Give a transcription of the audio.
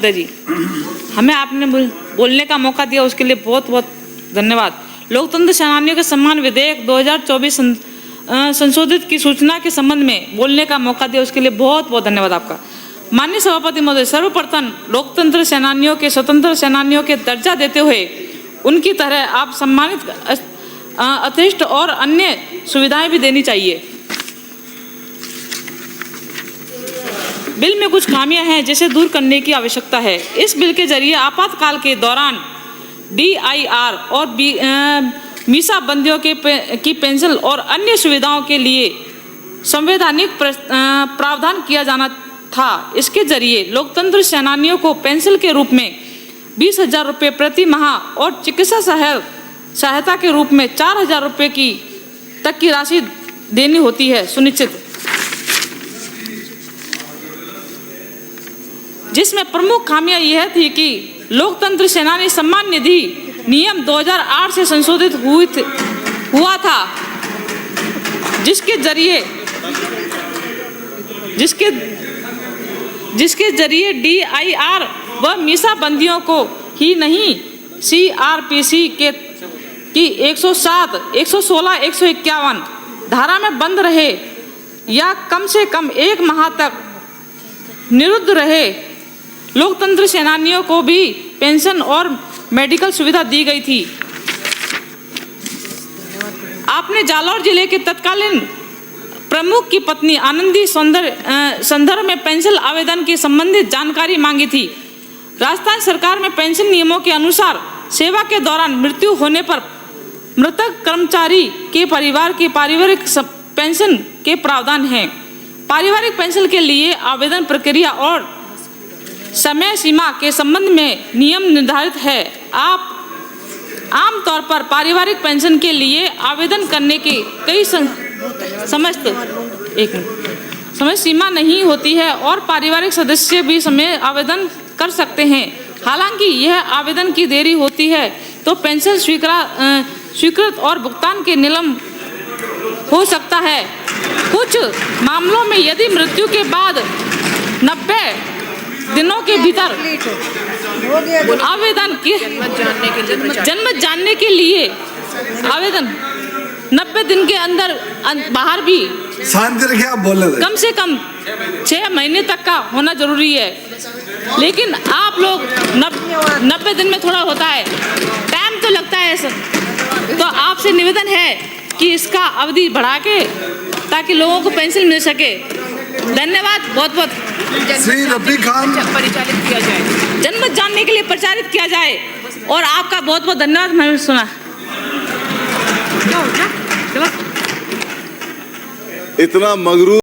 जी, हमें आपने बोलने का मौका दिया, उसके लिए बहुत बहुत धन्यवाद। लोकतंत्र सेनानियों के सम्मान विधेयक 2024 संशोधित की सूचना के संबंध में बोलने का मौका दिया, उसके लिए बहुत बहुत धन्यवाद आपका। माननीय सभापति महोदय, सर्वप्रथम लोकतंत्र सेनानियों के स्वतंत्र सेनानियों के दर्जा देते हुए उनकी तरह आप सम्मानित अतिरिक्त और अन्य सुविधाएं भी देनी चाहिए। बिल में कुछ खामियां हैं जिसे दूर करने की आवश्यकता है। इस बिल के जरिए आपातकाल के दौरान DIR और मीसा बंदियों की पेंशन और अन्य सुविधाओं के लिए संवैधानिक प्रावधान किया जाना था। इसके जरिए लोकतंत्र सेनानियों को पेंशन के रूप में 20,000 रुपये प्रति माह और चिकित्सा सहायता के रूप में 4,000 रुपये तक की राशि देनी होती है सुनिश्चित, जिसमें प्रमुख खामियां यह थी कि लोकतंत्र सेनानी सम्मान निधि नियम 2008 से संशोधित हुआ था, जिसके जरिए DIR व मीसा बंदियों को ही नहीं CRPC की 107, 116, 151 धारा में बंद रहे या कम से कम 1 माह तक निरुद्ध रहे लोकतंत्र सेनानियों को भी पेंशन और मेडिकल सुविधा दी गई थी। आपने जालौर जिले के तत्कालीन प्रमुख की पत्नी आनंदी संदर्भ में पेंशन आवेदन की संबंधित जानकारी मांगी थी। राजस्थान सरकार में पेंशन नियमों के अनुसार सेवा के दौरान मृत्यु होने पर मृतक कर्मचारी के परिवार की पारिवारिक पेंशन के प्रावधान हैं। पारिवारिक पेंशन के लिए आवेदन प्रक्रिया और समय सीमा के संबंध में नियम निर्धारित है। आप आमतौर पर पारिवारिक पेंशन के लिए आवेदन करने के कई समय सीमा नहीं होती है और पारिवारिक सदस्य भी समय आवेदन कर सकते हैं। हालांकि यह आवेदन की देरी होती है तो पेंशन स्वीकृत और भुगतान के निलंब हो सकता है। कुछ मामलों में यदि मृत्यु के बाद 90 दिनों के भीतर आवेदन की जन्म जानने के लिए आवेदन 90 दिन के अंदर बाहर भी कम से कम 6 महीने तक का होना जरूरी है। लेकिन आप लोग 90 दिन में थोड़ा होता है, टाइम तो लगता है सर। तो आपसे निवेदन है कि इसका अवधि बढ़ा के ताकि लोगों को पेंशन मिल सके। धन्यवाद बहुत बहुत। श्री रफी खान परिचालित किया जाए, जन्म जानने के लिए प्रचारित किया जाए और आपका बहुत बहुत धन्यवाद। मैंने सुना इतना मगरूर